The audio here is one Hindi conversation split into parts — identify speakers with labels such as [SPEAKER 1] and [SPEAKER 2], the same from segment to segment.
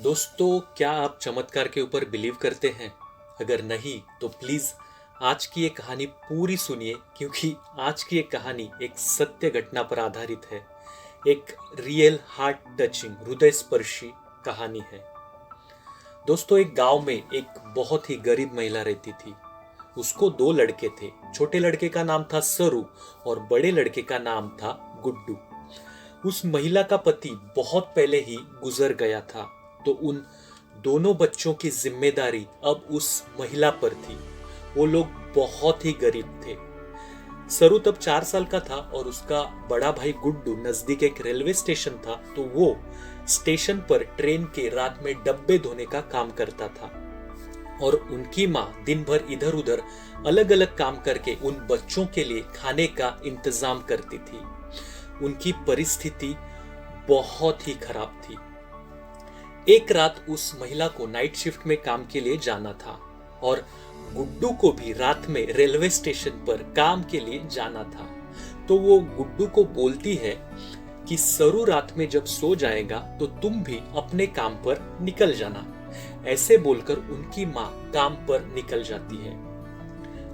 [SPEAKER 1] दोस्तों, क्या आप चमत्कार के ऊपर बिलीव करते हैं? अगर नहीं तो प्लीज आज की ये कहानी पूरी सुनिए, क्योंकि आज की ये कहानी एक सत्य घटना पर आधारित है। एक रियल हार्ट टचिंग, हृदय स्पर्शी कहानी है। दोस्तों, एक गांव में एक बहुत ही गरीब महिला रहती थी। उसको दो लड़के थे। छोटे लड़के का नाम था सरू और बड़े लड़के का नाम था गुड्डू। उस महिला का पति बहुत पहले ही गुजर गया था, तो उन दोनों बच्चों की जिम्मेदारी अब उस महिला पर थी। वो लोग बहुत ही गरीब थे। सरू तब 4 साल का था और उसका बड़ा भाई गुड्डू नजदीक एक रेलवे स्टेशन था, तो वो स्टेशन पर ट्रेन के रात में डब्बे धोने का काम करता था। और उनकी माँ दिन भर इधर उधर अलग अलग काम करके उन बच्चों के लिए खाने का इंतजाम करती थी। उनकी परिस्थिति बहुत ही खराब थी। एक रात उस महिला को नाइट शिफ्ट में काम के लिए जाना था और गुड्डू को भी रात में रेलवे स्टेशन पर काम के लिए जाना था। तो वो गुड्डू को बोलती है कि सरू रात में जब सो जाएगा तो तुम भी अपने काम पर निकल जाना। ऐसे बोलकर उनकी माँ काम पर निकल जाती है।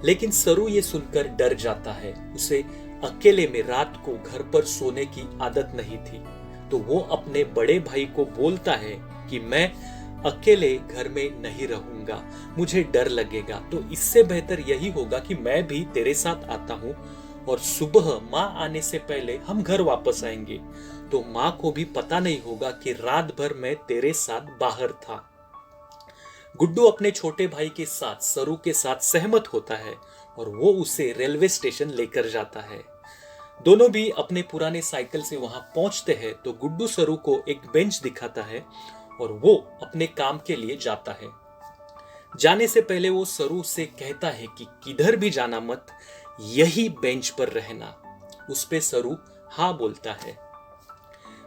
[SPEAKER 1] लेकिन सरू ये सुनकर डर जाता है। उसे अकेले में रात को घर पर सोने की आदत नहीं थी, तो वो अपने बड़े भाई को बोलता है कि मैं अकेले घर में नहीं रहूंगा, मुझे डर लगेगा, तो इससे बेहतर यही होगा कि मैं भी तेरे साथ आता हूँ और सुबह माँ आने से पहले हम घर वापस आएंगे, तो माँ को भी पता नहीं होगा कि रात भर मैं तेरे साथ बाहर था। गुड्डू अपने छोटे भाई के साथ सरू के साथ सहमत होता है और वो उसे रेलवे स्टेशन लेकर जाता है। दोनों भी अपने पुराने साइकिल से वहां पहुंचते हैं तो गुड्डू सरू को एक बेंच दिखाता है और वो अपने काम के लिए जाता है। जाने से पहले वो सरू से कहता है कि किधर भी जाना मत, यही बेंच पर रहना। उस पे सरू हाँ बोलता है।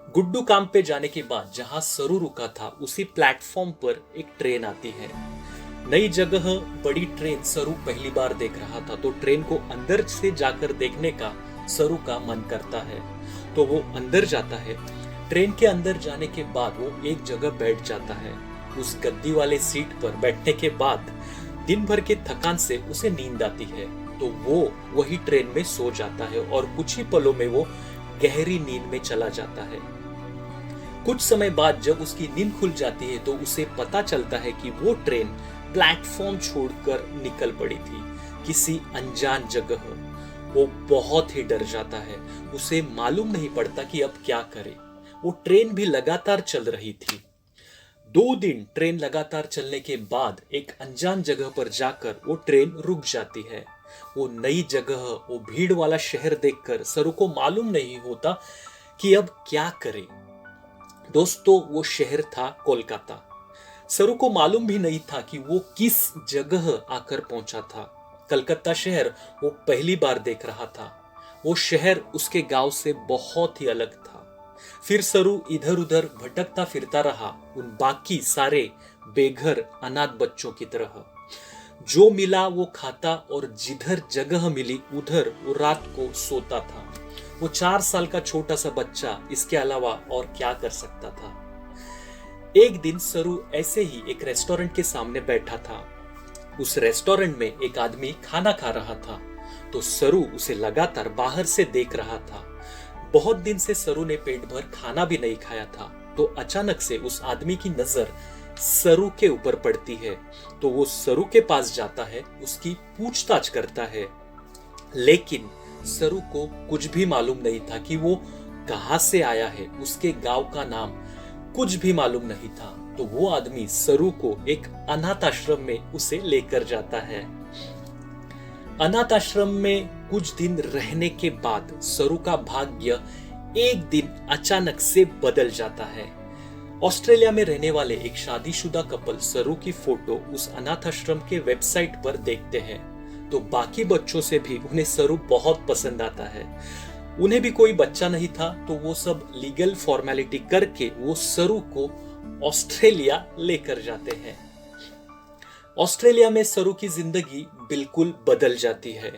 [SPEAKER 1] गुड्डू काम पे जाने के बाद जहां सरू रुका था उसी प्लेटफॉर्म पर एक ट्रेन आती है। नई जगह, बड़ी ट्रेन सरू पहली बार देख रहा था, तो ट्रेन को अंदर से जाकर देखने का सरू का मन करता है। तो वो अंदर जाता है। ट्रेन के अंदर जाने के बाद वो एक जगह बैठ जाता है। उस गद्दी वाले सीट पर बैठने के बाद दिन भर के थकान से उसे नींद आती है, तो वो वही ट्रेन में सो जाता है और कुछ ही पलों में वो गहरी नींद में चला जाता है। कुछ समय बाद जब उसकी नींद खुल जाती है तो उसे पता चलता है कि वो ट्रेन प्लेटफॉर्म छोड़कर निकल पड़ी थी, किसी अनजान जगह। वो बहुत ही डर जाता है। उसे मालूम नहीं पड़ता कि अब क्या करे। वो ट्रेन भी लगातार चल रही थी। 2 दिन ट्रेन लगातार चलने के बाद एक अनजान जगह पर जाकर वो ट्रेन रुक जाती है। वो नई जगह, वो भीड़ वाला शहर देखकर सरू को मालूम नहीं होता कि अब क्या करे। दोस्तों, वो शहर था कोलकाता। सरू को मालूम भी नहीं था कि वो किस जगह आकर पहुंचा था। कलकत्ता शहर वो पहली बार देख रहा था। वो शहर उसके गांव से बहुत ही अलग था। फिर सरू इधर उधर भटकता फिरता रहा, उन बाकी सारे बेघर अनाथ बच्चों की तरह। जो मिला वो खाता और जिधर जगह मिली उधर वो रात को सोता था। वो 4 साल का छोटा सा बच्चा इसके अलावा और क्या कर सकता था। एक दिन सरू ऐसे ही एक रेस्टोरेंट के सामने बैठा था। उस रेस्टोरेंट में एक आदमी खाना खा रहा था, तो सरू उसे लगातार बाहर से देख रहा था। बहुत दिन से सरू ने पेट भर खाना भी नहीं खाया था, तो अचानक से उस आदमी की नजर सरू के ऊपर पड़ती है। तो वो सरू के पास जाता है, उसकी पूछताछ करता है। लेकिन सरू को कुछ भी मालूम नहीं था कि वो कहां से आया है। उसके गांव का नाम कुछ भी मालूम नहीं था। तो वो आदमी सरू को एक अनाथ आश्रम में उसे लेकर जाता है। अनाथ आश्रम में कुछ दिन रहने के बाद सरू का भाग्य एक दिन अचानक से बदल जाता है। ऑस्ट्रेलिया में रहने वाले एक शादीशुदा कपल सरू की फोटो उस अनाथ आश्रम के वेबसाइट पर देखते हैं, तो बाकी बच्चों से भी उन्हें सरू बहुत पसंद आता है। उन्हें भी कोई बच्चा नहीं था, तो वो सब लीगल फॉर्मेलिटी करके वो सरू को ऑस्ट्रेलिया लेकर जाते हैं। ऑस्ट्रेलिया में सरू की जिंदगी बिल्कुल बदल जाती है।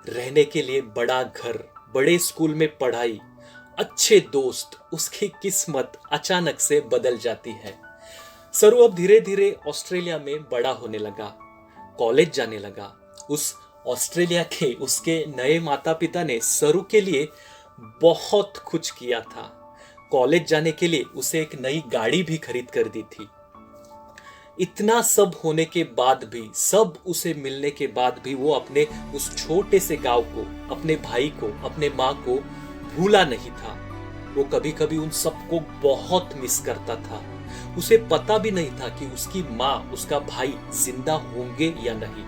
[SPEAKER 1] रहने के लिए बड़ा घर, बड़े स्कूल में पढ़ाई, अच्छे दोस्त, उसकी किस्मत अचानक से बदल जाती है। सरू अब धीरे धीरे ऑस्ट्रेलिया में बड़ा होने लगा, कॉलेज जाने लगा। उस ऑस्ट्रेलिया के उसके नए माता पिता ने सरू के लिए बहुत कुछ किया था। कॉलेज जाने के लिए उसे एक नई गाड़ी भी खरीद कर दी थी। इतना सब होने के बाद भी, सब उसे मिलने के बाद भी वो अपने उस छोटे से गांव को, अपने भाई को, अपने माँ को भूला नहीं था। वो कभी कभी उन सबको बहुत मिस करता था। उसे पता भी नहीं था कि उसकी माँ, उसका भाई जिंदा होंगे या नहीं,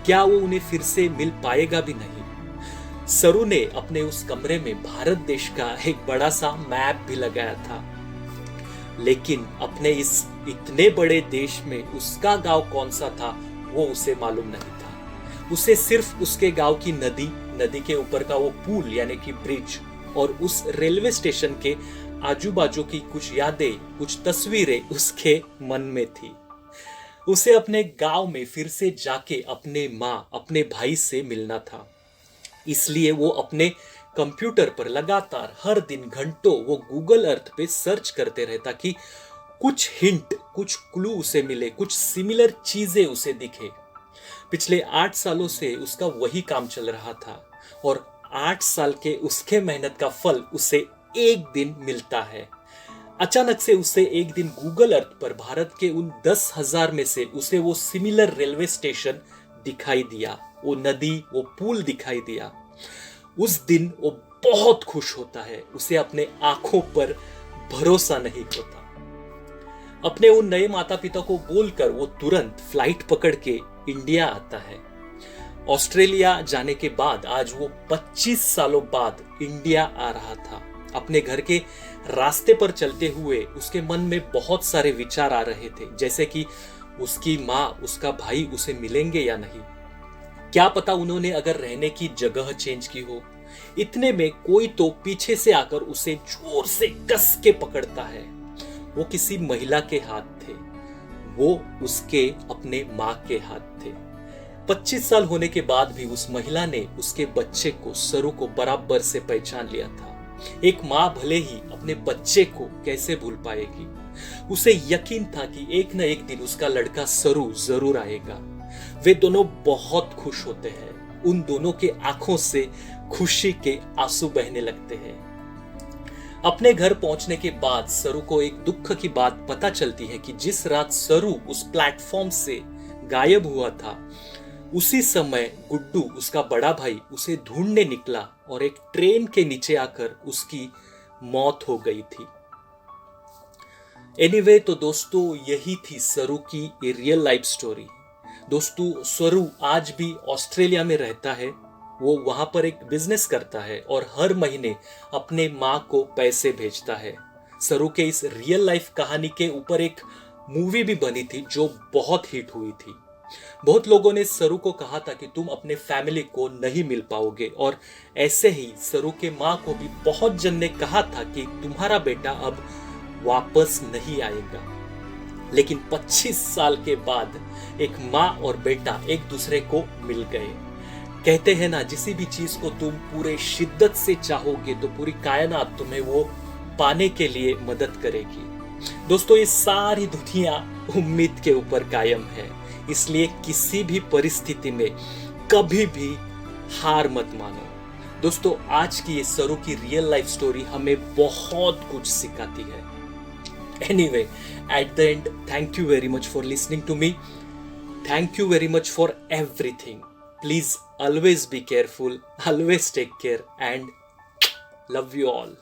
[SPEAKER 1] क्या वो उन्हें फिर से मिल पाएगा भी नहीं। सरू ने अपने उस कमरे में भारत देश का एक बड़ा सा मैप भी लगाया था, लेकिन अपने इस इतने बड़े देश में उसका गांव कौन सा था वो उसे मालूम नहीं था। उसे सिर्फ उसके गांव की नदी के ऊपर का वो पुल यानी कि ब्रिज और उस रेलवे स्टेशन के आजू बाजू की कुछ यादें, कुछ तस्वीरें उसके मन में थी। उसे अपने गांव में फिर से जाके अपने माँ, अपने भाई से मिलना था। इसलिए वो अपने कंप्यूटर पर लगातार हर दिन घंटों वो गूगल अर्थ पे सर्च करते रहता कि कुछ हिंट, कुछ क्लू उसे मिले, कुछ सिमिलर चीजें उसे दिखे। पिछले 8 सालों से उसका वही काम चल रहा था और 8 साल के उसके मेहनत का फल उसे एक दिन मिलता है। अचानक से उसे एक दिन गूगल अर्थ पर भारत के उन 10,000 में से उसे वो सिमिलर रेलवे स्टेशन दिखाई दिया, वो नदी, वो पुल दिखाई दिया। उस दिन वो बहुत खुश होता है। उसे अपने आंखों पर भरोसा नहीं होता। अपने उन नए माता पिता को बोलकर वो तुरंत फ्लाइट पकड़ के इंडिया आता है। ऑस्ट्रेलिया जाने के बाद आज वो 25 सालों बाद इंडिया आ रहा था। अपने घर के रास्ते पर चलते हुए उसके मन में बहुत सारे विचार आ रहे थे, जैसे कि उसकी माँ, उसका भाई उसे मिलेंगे या नहीं, क्या पता उन्होंने अगर रहने की जगह चेंज की हो। इतने में कोई तो पीछे से आकर उसे जोर से कस के पकड़ता है। वो किसी महिला के हाथ थे, वो उसके अपने माँ के हाथ थे। 25 साल होने के बाद भी उस महिला ने उसके बच्चे को, सरू को बराबर से पहचान लिया था। एक माँ भले ही अपने बच्चे को कैसे भूल पाएगी। उसे यकीन था कि एक न एक दिन उसका लड़का सरू जरूर आएगा। वे दोनों बहुत खुश होते हैं। उन दोनों के आंखों से खुशी के आंसू बहने लगते हैं। अपने घर पहुंचने के बाद सरू को एक दुख की बात पता चलती है कि जिस रात सरू उस प्लेटफॉर्म से गायब हुआ था, उसी समय गुड्डू, उसका बड़ा भाई, उसे ढूंढने निकला और एक ट्रेन के नीचे आकर उसकी मौत हो गई थी। एनीवे, तो दोस्तों यही थी सरू की रियल लाइफ स्टोरी। दोस्तों, सरू आज भी ऑस्ट्रेलिया में रहता है। वो वहां पर एक बिजनेस करता है और हर महीने अपने माँ को पैसे भेजता है। सरू के इस रियल लाइफ कहानी के ऊपर एक मूवी भी बनी थी जो बहुत हिट हुई थी। बहुत लोगों ने सरू को कहा था कि तुम अपने फैमिली को नहीं मिल पाओगे, और ऐसे ही सरू के माँ को भी बहुत जन ने कहा था कि तुम्हारा बेटा अब वापस नहीं आएगा। लेकिन 25 साल के बाद एक माँ और बेटा एक दूसरे को मिल गए। कहते हैं ना, जिसी भी चीज को तुम पूरे शिद्दत से चाहोगे तो पूरी कायनात तुम्हें वो पाने के लिए मदद करेगी। दोस्तों, ये सारी दुनिया उम्मीद के ऊपर कायम है, इसलिए किसी भी परिस्थिति में कभी भी हार मत मानो। दोस्तों, आज की ये सरू की रियल लाइफ स्टोरी हमें बहुत कुछ सिखाती है। Anyway, at the end, thank you very much for listening to me. Thank you very much for everything. Please always be careful, always take care, and love you all.